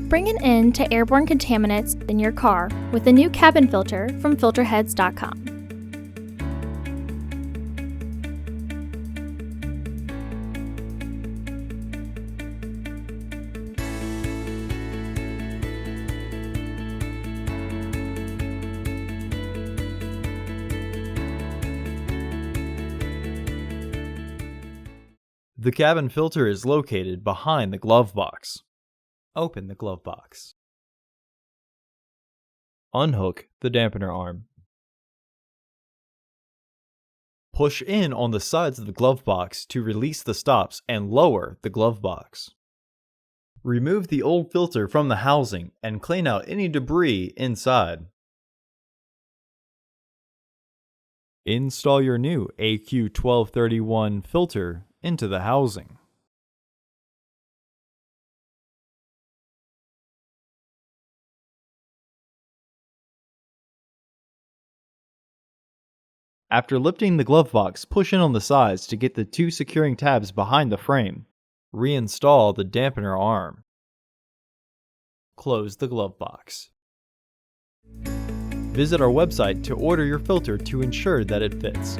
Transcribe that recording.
Bring an end to airborne contaminants in your car with the new cabin filter from Filterheads.com. The cabin filter is located behind the glove box. Open the glove box. Unhook the dampener arm. Push in on the sides of the glove box to release the stops and lower the glove box. Remove the old filter from the housing and clean out any debris inside. Install your new AQ1231 filter into the housing. After lifting the glove box, push in on the sides to get the two securing tabs behind the frame. Reinstall the dampener arm. Close the glove box. Visit our website to order your filter to ensure that it fits.